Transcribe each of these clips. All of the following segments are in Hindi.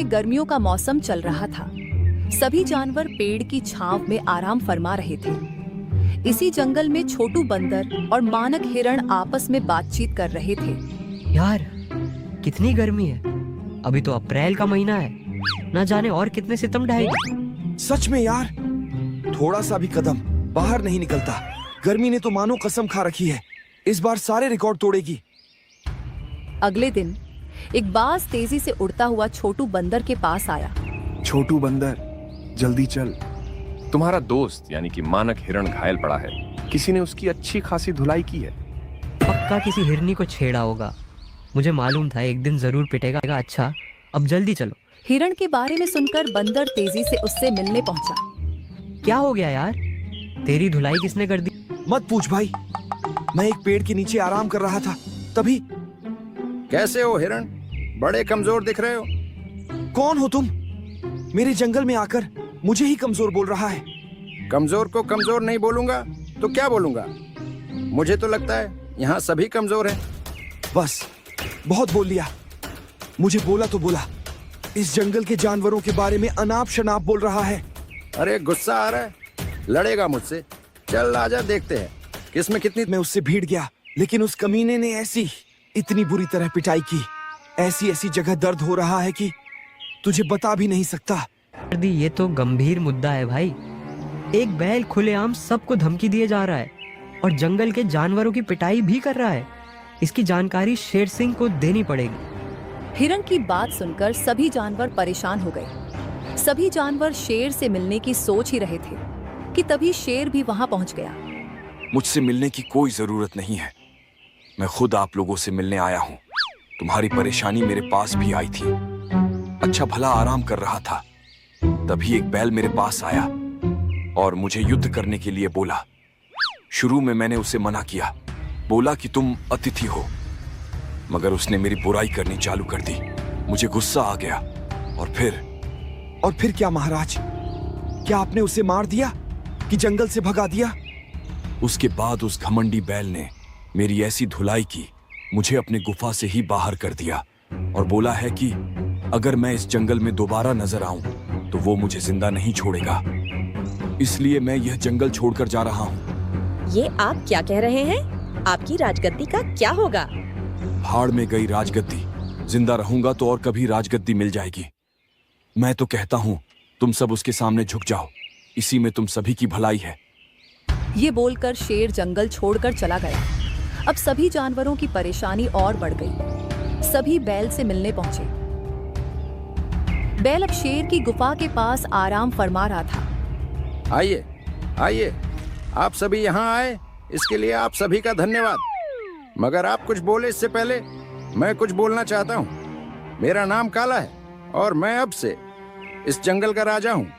से गर्मियों का मौसम चल रहा था। सभी जानवर पेड़ की छांव में आराम फरमा रहे थे। इसी जंगल में छोटू बंदर और मानक हिरण आपस में बातचीत कर रहे थे। यार, कितनी गर्मी है। अभी तो अप्रैल का महीना है, ना जाने और कितने सितम ढाएगी। सच में यार, थोड़ा सा भी कदम बाहर नहीं निकलता। गर्मी ने तो मानो कसम खा रखी है, इस बार सारे रिकॉर्ड तोड़ेगी। अगले दिन एक बाज तेजी से उड़ता हुआ छोटू बंदर के पास आया। छोटू बंदर, जल्दी चल। तुम्हारा दोस्त यानी कि मानक हिरण घायल पड़ा है। किसी ने उसकी अच्छी खासी धुलाई की है। पक्का किसी हिरनी को छेड़ा होगा। मुझे मालूम था एक दिन जरूर पिटेगा। अच्छा, अब जल्दी चलो। हिरण के बारे में सुनकर बंदर तेजी से उससे मिलने पहुंचा। क्या हो गया यार, तेरी धुलाई किसने कर दी? मत पूछ भाई, मैं एक पेड़ के नीचे आराम कर रहा था, तभी। कैसे हो हिरण? बड़े कमजोर दिख रहे हो। कौन हो तुम? मेरे जंगल में आकर मुझे ही कमजोर बोल रहा है। कमजोर को कमजोर नहीं बोलूंगा तो क्या बोलूंगा? मुझे तो लगता है यहाँ सभी कमजोर हैं। बस, बहुत बोल लिया। मुझे बोला तो बोला, इस जंगल के जानवरों के बारे में अनाप शनाप बोल रहा है। अरे गुस्सा आ रहा है? लड़ेगा मुझसे? चल आजा, देखते हैं किसमें कितनी। मैं उससे भीड़ गया, लेकिन उस कमीने ने इतनी बुरी तरह पिटाई की, ऐसी जगह दर्द हो रहा है कि तुझे बता भी नहीं सकता। ये तो गंभीर मुद्दा है भाई। एक बैल खुलेआम सबको धमकी दिए जा रहा है और जंगल के जानवरों की पिटाई भी कर रहा है। इसकी जानकारी शेर सिंह को देनी पड़ेगी। हिरण की बात सुनकर सभी जानवर परेशान हो गए। सभी जानवर शेर से मिलने की सोच ही रहे थे कि तभी शेर भी वहां पहुंच गया। मुझसे मिलने की कोई जरूरत नहीं है, मैं खुद आप लोगों से मिलने आया हूँ। तुम्हारी परेशानी मेरे पास भी आई थी। अच्छा भला आराम कर रहा था, तभी एक बैल मेरे पास आया और मुझे युद्ध करने के लिए बोला। शुरू में मैंने उसे मना किया, बोला कि तुम अतिथि हो, मगर उसने मेरी बुराई करनी चालू कर दी। मुझे गुस्सा आ गया और फिर क्या महाराज? क्या आपने उसे मार दिया कि जंगल से भगा दिया? उसके बाद उस घमंडी बैल ने मेरी ऐसी धुलाई की, मुझे अपने गुफा से ही बाहर कर दिया और बोला है कि अगर मैं इस जंगल में दोबारा नजर आऊं तो वो मुझे जिंदा नहीं छोड़ेगा। इसलिए मैं यह जंगल छोड़कर जा रहा हूं। ये आप क्या कह रहे हैं? आपकी राजगद्दी का क्या होगा? भाड़ में गई राजगद्दी, जिंदा रहूंगा तो और कभी राजगद्दी मिल जाएगी। मैं तो कहता हूं तुम सब उसके सामने झुक जाओ, इसी में तुम सभी की भलाई है। ये बोलकर शेर जंगल छोड़कर चला गया। अब सभी जानवरों की परेशानी और बढ़ गई। सभी बैल से मिलने पहुंचे। बैल अब शेर की गुफा के पास आराम फरमा रहा था। आइए आइए, आप सभी यहाँ आए, इसके लिए आप सभी का धन्यवाद। मगर आप कुछ बोले इससे पहले मैं कुछ बोलना चाहता हूँ। मेरा नाम काला है और मैं अब से इस जंगल का राजा हूँ।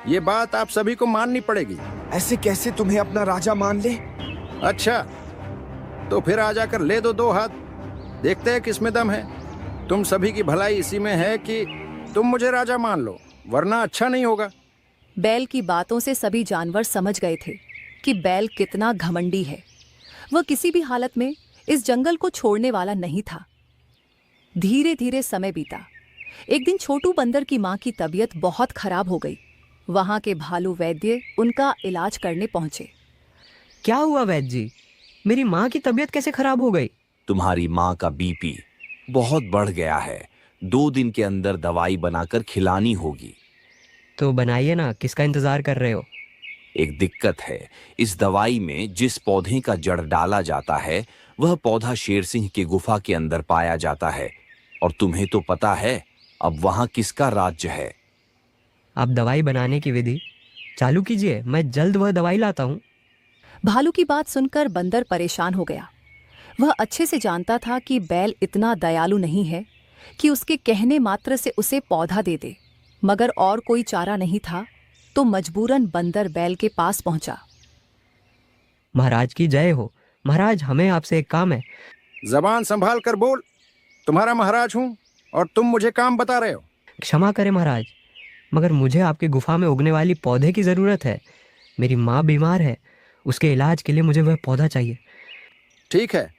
ये बात आप सभी को माननी पड़ेगी। ऐसे कैसे तुम्हें अपना राजा मान ले? अच्छा, तो फिर आ जाकर ले दो 2 हाथ, देखते हैं किसमें दम है। तुम सभी की भलाई इसी में है कि तुम मुझे राजा मान लो, वरना अच्छा नहीं होगा। बैल की बातों से सभी जानवर समझ गए थे कि बैल कितना घमंडी है। वह किसी भी हालत में इस जंगल को छोड़ने वाला नहीं था। धीरे धीरे समय बीता। एक दिन छोटू बंदर की मां की तबीयत बहुत खराब हो गई। वहां के भालू वैद्य उनका इलाज करने पहुंचे। क्या हुआ वैद्य जी? मेरी माँ की तबीयत कैसे खराब हो गई? तुम्हारी माँ का बीपी बहुत बढ़ गया है। 2 दिन के अंदर दवाई बनाकर खिलानी होगी। तो बनाइए ना, किसका इंतजार कर रहे हो? एक दिक्कत है, इस दवाई में जिस पौधे का जड़ डाला जाता है वह पौधा शेर सिंह की गुफा के अंदर पाया जाता है। और तुम्हें तो पता है अब वहां किसका राज्य है। आप दवाई बनाने की विधि चालू कीजिए, मैं जल्द वह दवाई लाता हूँ। भालू की बात सुनकर बंदर परेशान हो गया। वह अच्छे से जानता था कि बैल इतना दयालु नहीं है कि उसके कहने मात्र से उसे पौधा दे दे, मगर और कोई चारा नहीं था तो मजबूरन बंदर बैल के पास पहुंचा। महाराज की जय हो। महाराज, हमें आपसे एक काम है। जबान संभाल कर बोल, तुम्हारा महाराज हूँ और तुम मुझे काम बता रहे हो। क्षमा करें महाराज, मगर मुझे आपकी गुफा में उगने वाली पौधे की जरूरत है। मेरी माँ बीमार है, उसके इलाज के लिए मुझे वह पौधा चाहिए। ठीक है,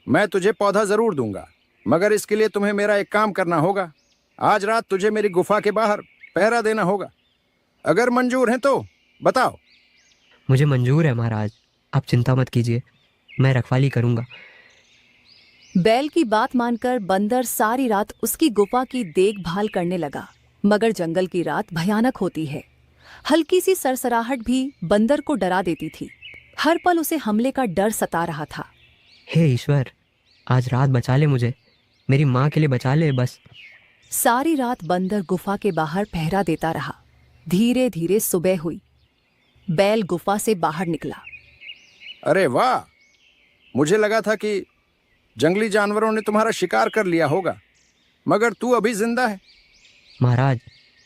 मैं तुझे पौधा जरूर दूंगा, मगर इसके लिए तुम्हें मेरा एक काम करना होगा। आज रात तुझे मेरी गुफा के बाहर पहरा देना होगा। अगर मंजूर है तो बताओ। मुझे मंजूर है महाराज, आप चिंता मत कीजिए, मैं रखवाली करूंगा। बैल की बात मानकर बंदर सारी रात उसकी गुफा की देखभाल करने लगा। मगर जंगल की रात भयानक होती है। हल्की सी सरसराहट भी बंदर को डरा देती थी। हर पल उसे हमले का डर सता रहा था। हे ईश्वर, आज रात बचा ले मुझे, मेरी माँ के लिए बचा ले बस। सारी रात बंदर गुफा के बाहर पहरा देता रहा। धीरे धीरे सुबह हुई। बैल गुफा से बाहर निकला। अरे वाह, मुझे लगा था कि जंगली जानवरों ने तुम्हारा शिकार कर लिया होगा, मगर तू अभी जिंदा है। महाराज,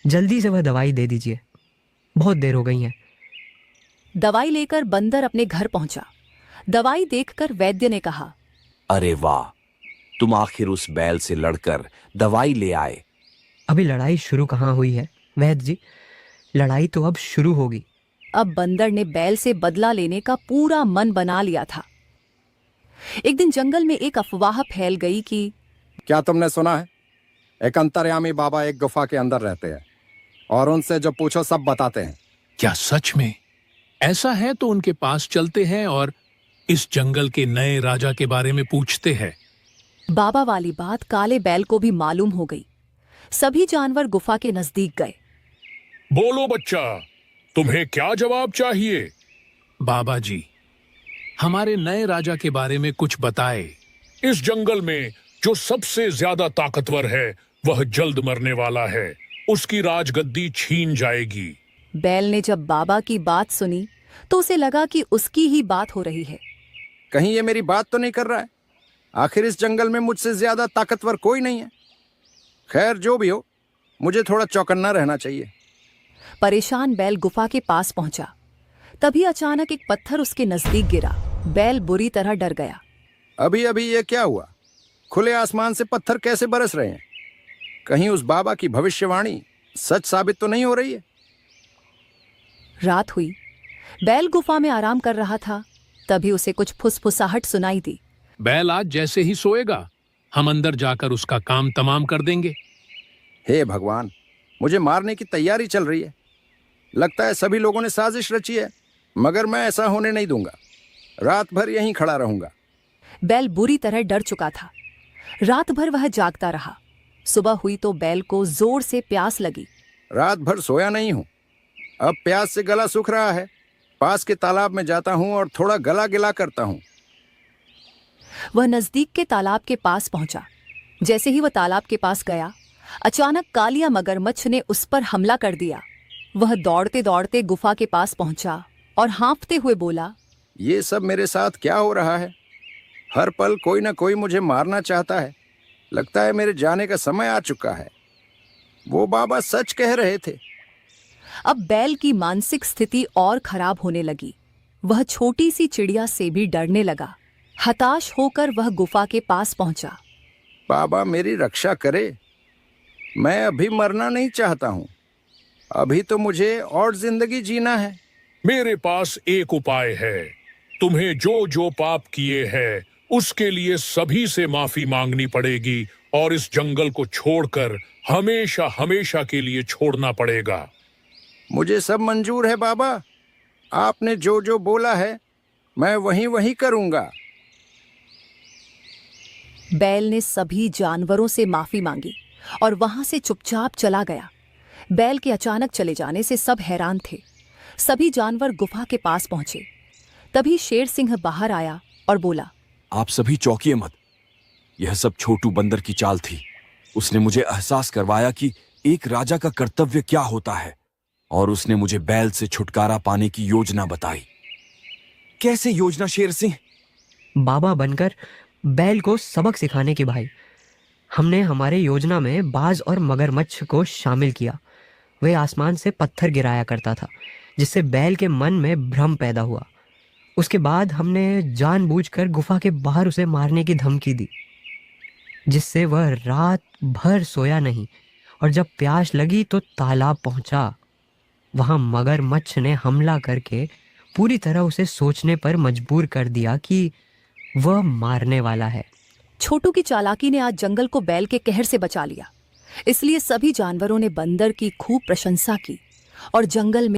जल्दी से वह दवाई दे दीजिए, बहुत देर हो गई है। दवाई लेकर बंदर अपने घर पहुंचा। दवाई देखकर वैद्य ने कहा, अरे वाह, तुम आखिर उस बैल से लड़कर दवाई ले आए। अभी लड़ाई शुरू कहाँ हुई है वैद्य जी, लड़ाई तो अब शुरू होगी। अब बंदर ने बैल से बदला लेने का पूरा मन बना लिया था। एक दिन जंगल में एक अफवाह फैल गई कि क्या तुमने सुना है, एक अंतर्यामी बाबा एक गुफा के अंदर रहते हैं और उनसे जो पूछो सब बताते हैं। क्या सच में ऐसा है? तो उनके पास चलते हैं और इस जंगल के नए राजा के बारे में पूछते हैं। बाबा वाली बात काले बैल को भी मालूम हो गई। सभी जानवर गुफा के नजदीक गए। बोलो बच्चा, तुम्हें क्या जवाब चाहिए? बाबा जी, हमारे नए राजा के बारे में कुछ बताए। इस जंगल में जो सबसे ज्यादा ताकतवर है वह जल्द मरने वाला है, उसकी राजगद्दी छीन जाएगी। बैल ने जब बाबा की बात सुनी तो उसे लगा कि उसकी ही बात हो रही है। कहीं ये मेरी बात तो नहीं कर रहा है? आखिर इस जंगल में मुझसे ज्यादा ताकतवर कोई नहीं है। खैर, जो भी हो, मुझे थोड़ा चौकन्ना रहना चाहिए। परेशान बैल गुफा के पास पहुंचा। तभी अचानक एक पत्थर उसके नजदीक गिरा। बैल बुरी तरह डर गया। अभी अभी ये क्या हुआ? खुले आसमान से पत्थर कैसे बरस रहे हैं? कहीं उस बाबा की भविष्यवाणी सच साबित तो नहीं हो रही है? रात हुई। बैल गुफा में आराम कर रहा था। तभी उसे कुछ फुसफुसाहट सुनाई दी। बैल आज जैसे ही सोएगा, हम अंदर जाकर उसका काम तमाम कर देंगे। हे भगवान, मुझे मारने की तैयारी चल रही है। लगता है सभी लोगों ने साजिश रची है, मगर मैं ऐसा होने नहीं दूंगा। रात भर यहीं खड़ा रहूंगा। बैल बुरी तरह डर चुका था। रात भर वह जागता रहा। सुबह हुई तो बैल को जोर से प्यास लगी। रात भर सोया नहीं हूं, अब प्यास से गला सूख रहा है। पास के तालाब में जाता हूं और थोड़ा गला गिला करता हूं। वह नजदीक के तालाब के पास पहुंचा। जैसे ही वह तालाब के पास गया, अचानक कालिया मगरमच्छ ने उस पर हमला कर दिया। वह दौड़ते दौड़ते गुफा के पास पहुंचा और हाँफते हुए बोला, ये सब मेरे साथ क्या हो रहा है? हर पल कोई ना कोई मुझे मारना चाहता है। लगता है मेरे जाने का समय आ चुका है। वो बाबा सच कह रहे थे। अब बैल की मानसिक स्थिति और खराब होने लगी। वह छोटी सी चिड़िया से भी डरने लगा। हताश होकर वह गुफा के पास पहुंचा। बाबा मेरी रक्षा करे, मैं अभी मरना नहीं चाहता हूं। अभी तो मुझे और जिंदगी जीना है। मेरे पास एक उपाय है। तुम्हें जो जो पाप किए हैं उसके लिए सभी से माफी मांगनी पड़ेगी और इस जंगल को छोड़कर हमेशा हमेशा के लिए छोड़ना पड़ेगा। मुझे सब मंजूर है बाबा। आपने जो जो बोला है मैं वही वही करूंगा। बैल ने सभी जानवरों से माफी मांगी और वहां से चुपचाप चला गया। बैल के अचानक चले जाने से सब हैरान थे। सभी जानवर गुफा के पास पहुंचे। तभी शेर सिंह बाहर आया और बोला, आप सभी चौंकिए मत। यह सब छोटू बंदर की चाल थी। उसने मुझे एहसास करवाया कि एक राजा का कर्तव्य क्या होता है, और उसने मुझे बैल से छुटकारा पाने की योजना बताई। कैसे योजना शेर सिंह? बाबा बनकर बैल को सबक सिखाने की भाई। हमने हमारे योजना में बाज और मगरमच्छ को शामिल किया। वे आसमान से पत्थर गिराया करता था, जिससे बैल के मन में भ्रम पैदा हुआ। उसके बाद हमने जानबूझकर गुफा के बाहर उसे मारने की धमकी दी, जिससे वह रात भर सोया नहीं और जब प्यास लगी तो तालाब पहुंचा। वहां मगरमच्छ ने हमला करके पूरी तरह उसे सोचने पर मजबूर कर दिया कि वह मारने वाला है। छोटू की चालाकी ने आज जंगल को बैल के कहर से बचा लिया। इसलिए सभी जानवरों ने बंदर की खूब प्रशंसा की और जंगल में